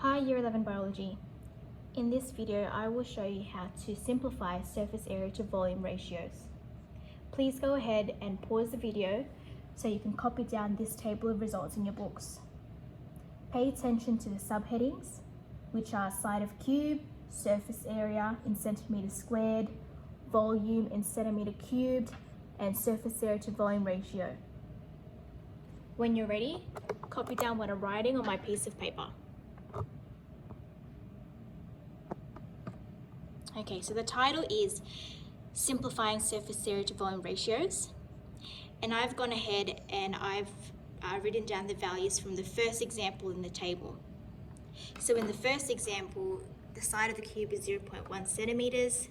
Hi Year 11 Biology. In this video, I will show you how to simplify surface area to volume ratios. Please go ahead and pause the video so you can copy down this table of results in your books. Pay attention to the subheadings, which are side of cube, surface area in centimeters squared, volume in centimeter cubed, and surface area to volume ratio. When you're ready, copy down what I'm writing on my piece of paper. Okay, so the title is Simplifying Surface Area to Volume Ratios. And I've gone ahead and I've written down the values from the first example in the table. So in the first example, the side of the cube is 0.1 centimeters.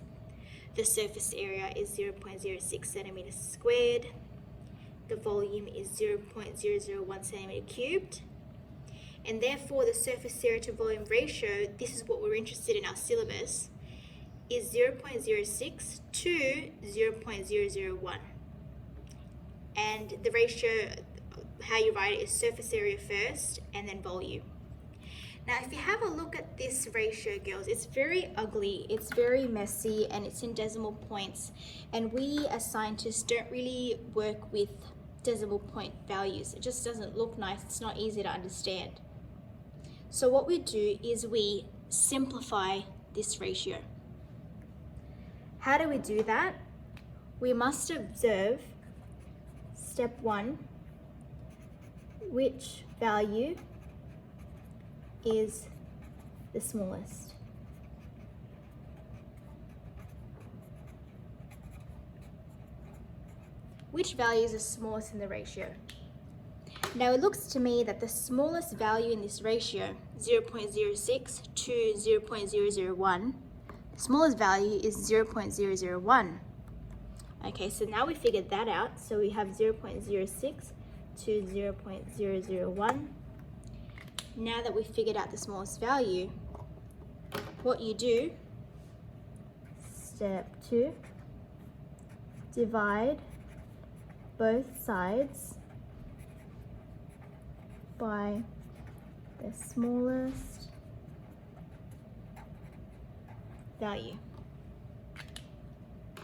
The surface area is 0.06 centimeters squared. The volume is 0.001 centimeter cubed. And therefore the surface area to volume ratio, this is what we're interested in our syllabus, is 0.06 to 0.001. And the ratio, how you write it, is surface area first and then volume. Now, if you have a look at this ratio, girls, it's very ugly, it's very messy, and it's in decimal points. And we as scientists don't really work with decimal point values. It just doesn't look nice, it's not easy to understand. So what we do is we simplify this ratio. How do we do that? We must observe, step 1, which value is the smallest. Which value is the smallest in the ratio? Now it looks to me that the smallest value in this ratio, 0.06 to 0.001, the smallest value is 0.001. Okay, so now we figured that out. So we have 0.06 to 0.001. Now that we've figured out the smallest value, what you do, step 2, divide both sides by the smallest value.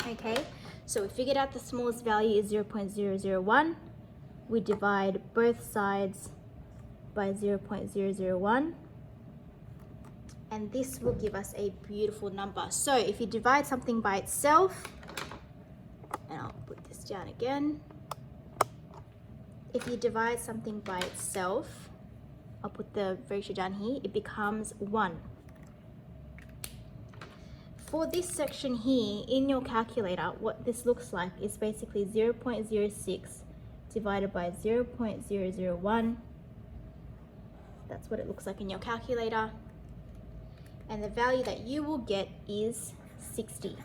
Okay, so we figured out the smallest value is 0.001. We divide both sides by 0.001, and this will give us a beautiful number. So if you divide something by itself, and I'll put this down again. If you divide something by itself, I'll put the ratio down here, it becomes 1. For this section here, in your calculator, what this looks like is basically 0.06 divided by 0.001. That's what it looks like in your calculator. And the value that you will get is 60.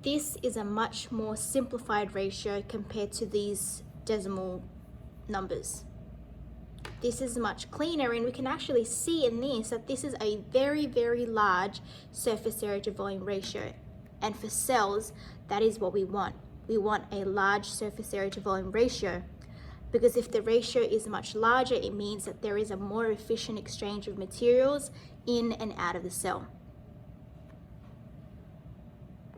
This is a much more simplified ratio compared to these decimal numbers. This is much cleaner, and we can actually see in this that this is a very, very large surface area to volume ratio. And for cells, that is what we want. We want a large surface area to volume ratio, because if the ratio is much larger, it means that there is a more efficient exchange of materials in and out of the cell.